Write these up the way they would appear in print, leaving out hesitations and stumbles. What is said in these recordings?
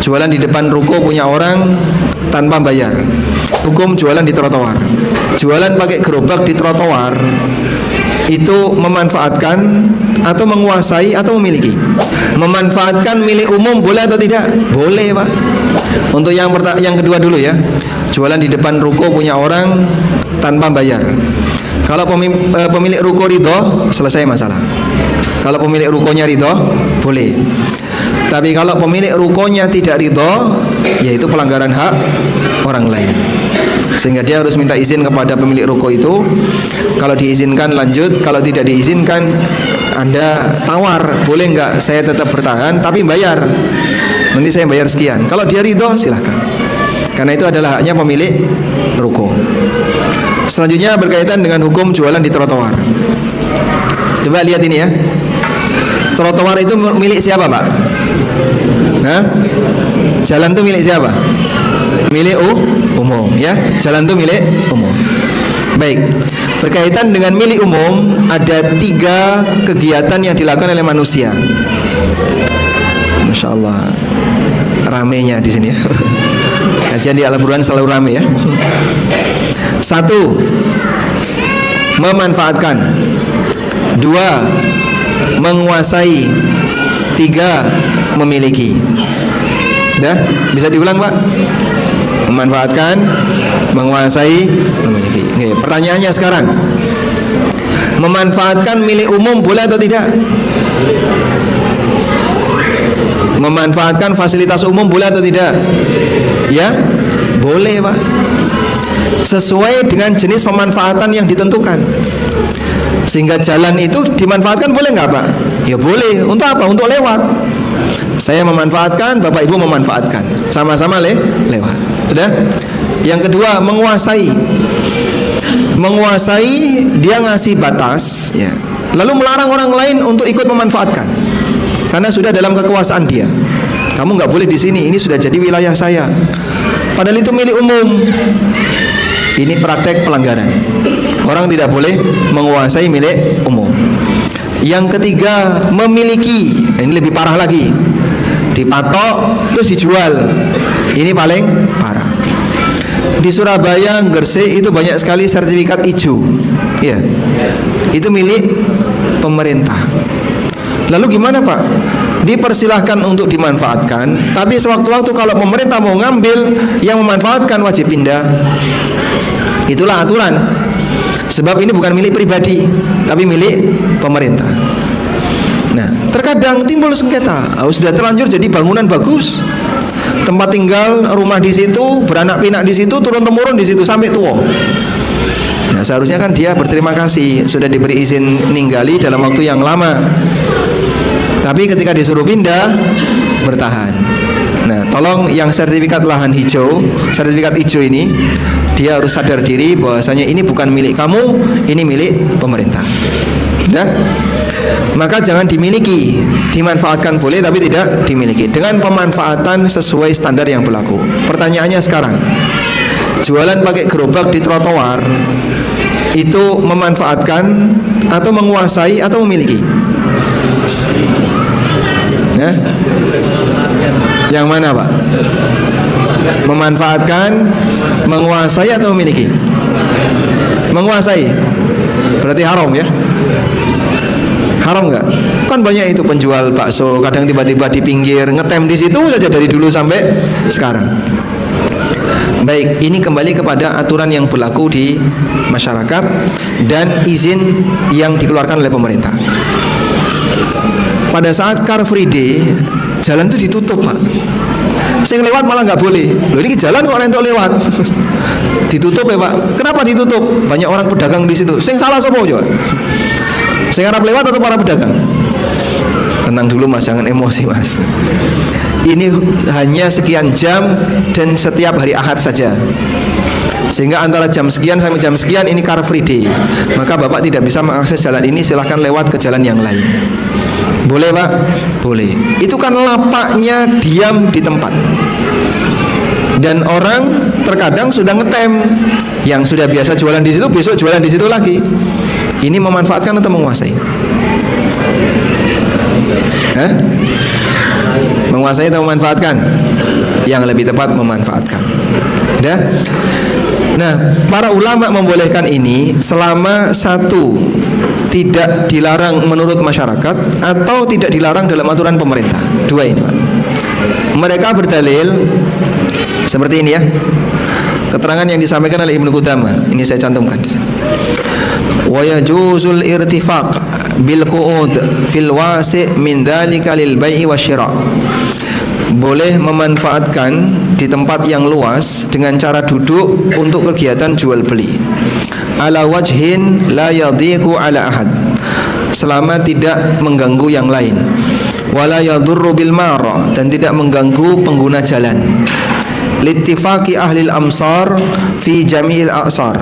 Jualan di depan ruko punya orang tanpa bayar, hukum jualan di trotoar. Jualan pakai gerobak di trotoar itu memanfaatkan atau menguasai atau memiliki? Memanfaatkan milik umum boleh atau tidak? Boleh, Pak. Untuk yang kedua dulu ya. Jualan di depan ruko punya orang tanpa bayar. Kalau pemilik ruko ridho, selesai masalah. Kalau pemilik rukonya ridho, boleh. Tapi kalau pemilik rukonya tidak ridho, yaitu pelanggaran hak orang lain. Sehingga dia harus minta izin kepada pemilik ruko itu. Kalau diizinkan lanjut, kalau tidak diizinkan Anda tawar, boleh nggak saya tetap bertahan tapi bayar, nanti saya bayar sekian. Kalau dia ridho silahkan, karena itu adalah haknya pemilik ruko. Selanjutnya berkaitan dengan hukum jualan di trotoar. Coba lihat ini ya. Trotoar itu milik siapa, Pak? Hah? Jalan itu milik siapa? Milik umum ya. Jalan itu milik umum. Baik. Berkaitan dengan milik umum, ada 3 kegiatan yang dilakukan oleh manusia. Masya Allah, ramenya di sini ya. Kajian di Al-Burhan selalu rame ya. 1. Memanfaatkan. 2. Menguasai. 3. Memiliki. Dah, bisa diulang, Pak? Memanfaatkan, menguasai, memiliki. Oke, pertanyaannya sekarang, memanfaatkan milik umum boleh atau tidak? Memanfaatkan fasilitas umum boleh atau tidak? Ya, boleh, Pak. Sesuai dengan jenis pemanfaatan yang ditentukan. Sehingga jalan itu dimanfaatkan boleh nggak, Pak? Ya boleh. Untuk apa? Untuk lewat. Saya memanfaatkan, Bapak Ibu memanfaatkan, sama-sama lewat. Sudah? Yang kedua, menguasai. Menguasai, dia ngasih batas ya. Lalu melarang orang lain untuk ikut memanfaatkan. Karena sudah dalam kekuasaan dia. Kamu nggak boleh di sini, ini sudah jadi wilayah saya. Padahal itu milik umum. Ini praktek pelanggaran. Orang tidak boleh menguasai milik umum. Yang ketiga, memiliki. Ini lebih parah lagi. Dipatok terus dijual. Ini paling parah. Di Surabaya, Gresik itu banyak sekali sertifikat hijau. Ya. Itu milik pemerintah. Lalu gimana, Pak? Dipersilahkan untuk dimanfaatkan, tapi sewaktu-waktu kalau pemerintah mau ngambil, yang memanfaatkan wajib pindah. Itulah aturan. Sebab ini bukan milik pribadi, tapi milik pemerintah. Nah, terkadang timbul sengketa. Sudah terlanjur jadi bangunan bagus, tempat tinggal, rumah di situ, beranak pinak di situ, turun temurun di situ sampai tua. Nah, seharusnya kan dia berterima kasih sudah diberi izin ninggali dalam waktu yang lama. Tapi ketika disuruh pindah, bertahan. Nah, tolong yang sertifikat lahan hijau, sertifikat hijau ini, dia harus sadar diri bahwasanya ini bukan milik kamu, ini milik pemerintah. Nah, maka jangan dimiliki, dimanfaatkan boleh tapi tidak dimiliki, dengan pemanfaatan sesuai standar yang berlaku. Pertanyaannya sekarang, jualan pakai gerobak di trotoar itu memanfaatkan atau menguasai atau memiliki? Ya? Yang mana, Pak? Memanfaatkan, menguasai atau memiliki? Menguasai. Berarti haram ya? Haram nggak? Kan banyak itu penjual bakso, kadang tiba-tiba di pinggir ngetem di situ saja dari dulu sampai sekarang. Baik, ini kembali kepada aturan yang berlaku di masyarakat dan izin yang dikeluarkan oleh pemerintah. Pada saat Car Free Day, jalan itu ditutup, Pak. Saya lewat malah nggak boleh. Loh, ini jalan kok entuk lewat. Ditutup ya, Pak. Kenapa ditutup? Banyak orang pedagang di situ. Sing salah sapa coba? Sing arep lewat atau para pedagang? Tenang dulu, Mas, jangan emosi, Mas. Ini hanya sekian jam dan setiap hari Ahad saja. Sehingga antara jam sekian sampai jam sekian ini Car Free Day. Maka Bapak tidak bisa mengakses jalan ini, silahkan lewat ke jalan yang lain. Boleh, Pak? Boleh. Itu kan lapaknya diam di tempat. Dan orang terkadang sudah ngetem, yang sudah biasa jualan di situ besok jualan di situ lagi. Ini memanfaatkan atau menguasai? Hah? Menguasai atau memanfaatkan? yang lebih tepat memanfaatkan. Dah. Nah, para ulama membolehkan ini selama satu, tidak dilarang menurut masyarakat atau tidak dilarang dalam aturan pemerintah. Dua ini, Pak. Mereka berdalil seperti ini ya. Keterangan yang disampaikan oleh Ibnu Qudamah, ini saya cantumkan di sini. Wa yajuzul irtifaq bil qu'ud fil wasi' min dzalika lil bai'i wasyira'. Boleh memanfaatkan di tempat yang luas dengan cara duduk untuk kegiatan jual beli. Ala wajhin la yadhiqu ala ahad, selama tidak mengganggu yang lain. Wala yadurru bil marra, dan tidak mengganggu pengguna jalan. Littifaqi ahli al-amsar fi jami'il a'sar,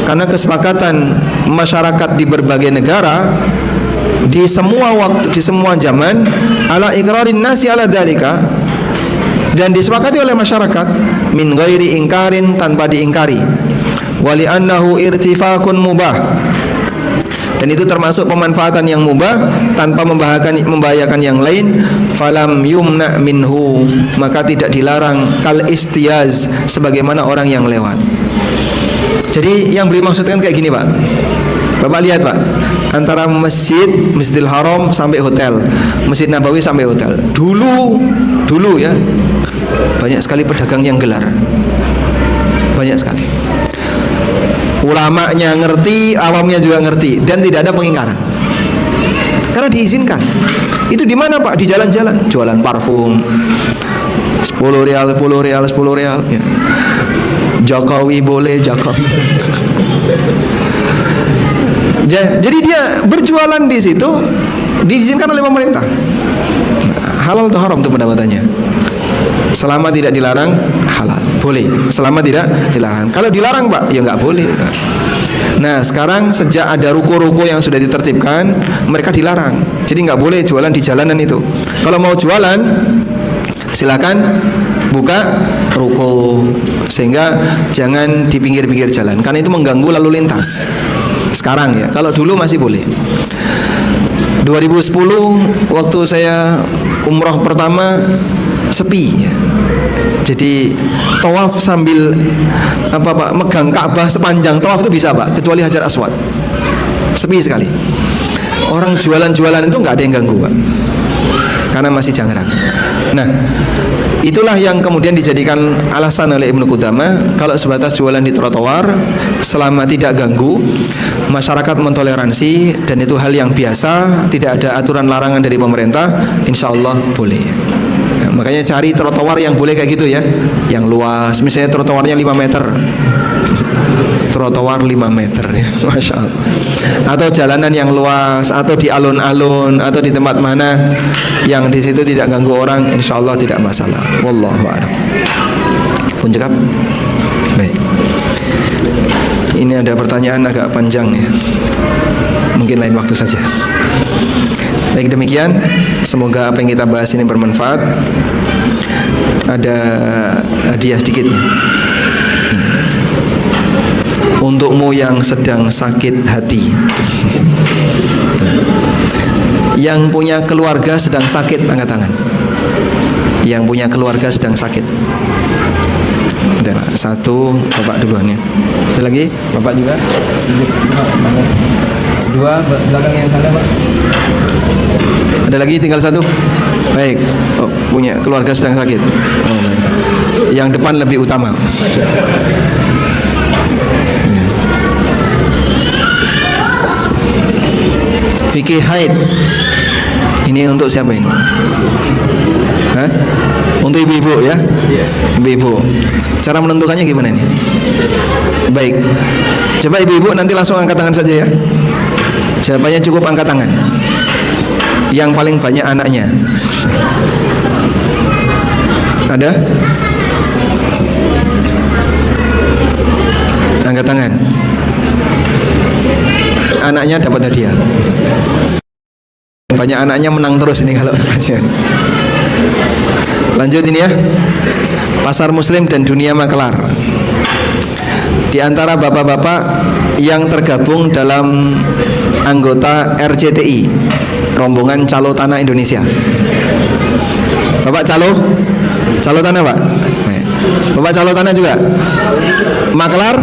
karena kesepakatan masyarakat di berbagai negara di semua waktu, di semua zaman, ala iqrarin nasi ala dzalika, dan disepakati oleh masyarakat min ghairi ingkarin, tanpa diingkari, wali annahu irtifaqun mubah, dan itu termasuk pemanfaatan yang mubah tanpa membahayakan yang lain. Falam yumna minhu, maka tidak dilarang kal istiyaz, sebagaimana orang yang lewat. Jadi yang beliau maksudkan kayak gini, Pak. Bapak lihat, Pak, antara Masjidil Haram sampai hotel, Masjid Nabawi sampai hotel. Dulu ya, banyak sekali pedagang yang gelar. Banyak sekali. Ulamanya ngerti, awamnya juga ngerti, dan tidak ada pengingkaran. Karena diizinkan. Itu di mana, Pak? Di jalan-jalan, jualan parfum. 10 rial ya. Jokowi boleh, Jokowi. Jadi dia berjualan di situ diizinkan oleh pemerintah. Halal atau haram itu pendapatannya? Selama tidak dilarang, halal, boleh. Selama tidak dilarang. Kalau dilarang, Pak, ya nggak boleh. Nah, sekarang sejak ada ruko-ruko yang sudah ditertibkan, mereka dilarang. Jadi nggak boleh jualan di jalanan itu. Kalau mau jualan, silakan buka ruko, sehingga jangan di pinggir-pinggir jalan, karena itu mengganggu lalu lintas. Sekarang ya, kalau dulu masih boleh. 2010 waktu saya umroh pertama sepi. Jadi tawaf sambil Pak, megang Ka'bah sepanjang tawaf itu bisa, Pak, kecuali Hajar Aswad. Sepi sekali. Orang jualan-jualan itu nggak ada yang ganggu, Pak, karena masih Jangrang. Nah, itulah yang kemudian dijadikan alasan oleh Ibnu Qudamah, kalau sebatas jualan di trotoar selama tidak ganggu, masyarakat mentoleransi, dan itu hal yang biasa, tidak ada aturan larangan dari pemerintah, insya Allah boleh. Nah, makanya cari trotoar yang boleh kayak gitu ya, yang luas, misalnya trotoarnya 5 meter. Trotoar 5 meter ya, Masya Allah. Atau jalanan yang luas, atau di alun-alun, atau di tempat mana yang di situ tidak ganggu orang, insya Allah tidak masalah. Wallahu a'lam. Pun cekap. Baik. Ini ada pertanyaan agak panjang ya. Mungkin lain waktu saja. Baik, demikian. Semoga apa yang kita bahas ini bermanfaat. Ada hadiah sedikit ya. Untukmu yang sedang sakit hati, yang punya keluarga sedang sakit, angkat tangan. Yang punya keluarga sedang sakit. Ada, Pak. 1, Bapak duluan ya. Ada lagi? Bapak juga? 2, belakang yang sana, Pak. Ada lagi, tinggal 1. Baik. Oh, punya keluarga sedang sakit. Oh, baik. Yang depan lebih utama. Fikih haid ini untuk siapa ini? Hah? Untuk ibu-ibu ya? Ibu-ibu. Cara menentukannya gimana ini? Baik. Coba ibu-ibu nanti langsung angkat tangan saja ya. Jawabannya cukup angkat tangan. Yang paling banyak anaknya. Ada? Angkat tangan. Anaknya dapat hadiah. Banyak anaknya menang terus ini kalau kajian. Lanjut ini ya. Pasar Muslim dan dunia makelar. Di antara bapak-bapak yang tergabung dalam anggota RCTI, rombongan Calo Tanah Indonesia. Bapak Calo? Calotannya Pak? Baik. Bapak calotannya juga? Makelar?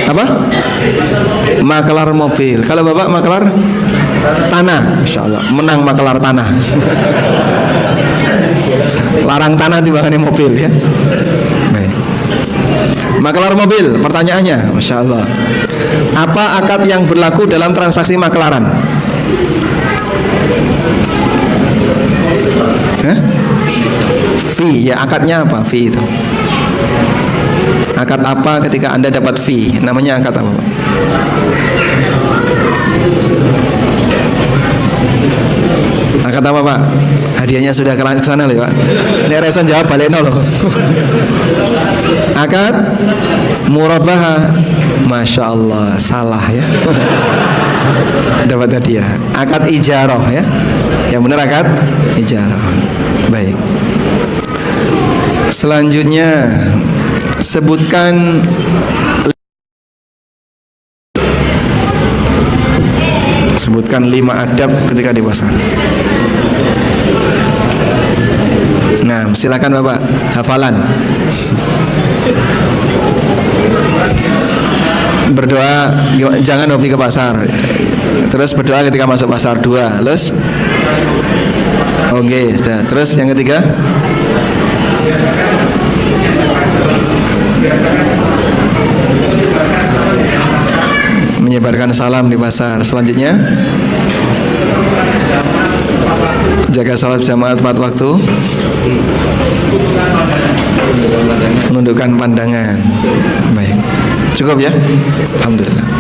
Apa? Makelar mobil. Kalau Bapak makelar tanah, Masya Allah, menang makelar tanah. Larang tanah timbangannya mobil ya. Baik. Makelar mobil, pertanyaannya, Masya Allah, apa akad yang berlaku dalam transaksi makelaran? Fee, ya akadnya apa? Fee itu akad apa ketika Anda dapat fee? Namanya akad apa Pak? Akad apa Pak? Hadiahnya sudah ke sana loh Pak. Ini reson jawab balik loh. Akad murabahah. Masya Allah, salah ya. Dapat hadiah. Akad ijarah ya. Yang benar akad ijarah. Baik. Selanjutnya sebutkan sebutkan 5 adab ketika di pasar. Nah, silakan Bapak, hafalan. Berdoa, jangan hobi ke pasar. Terus berdoa ketika masuk pasar 2. Terus oke, sudah. Terus yang ketiga, menyebarkan salam di pasar. Selanjutnya, jaga salat jamaah tepat waktu, menundukkan pandangan. Baik, cukup ya. Alhamdulillah.